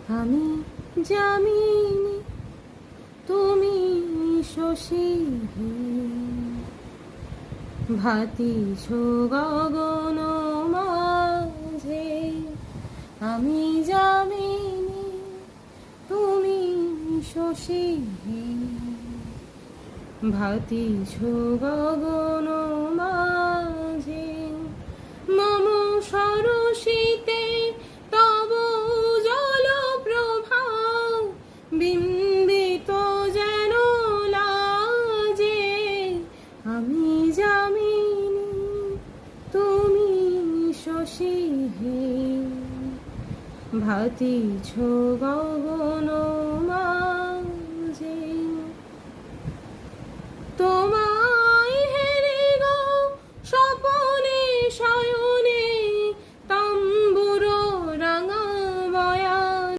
আমি যামিনী তুমি শশী ভাতিছ গগন মাঝে। আমি যামিনী তুমি শশী ভাতিছ গগন মাঝে। মম সরসিতে তব জল প্রভা বিম্বিত যেন লাজে। আমি যামিনী তুমি শশী ভাতিছ গগন মাঝে। তোমার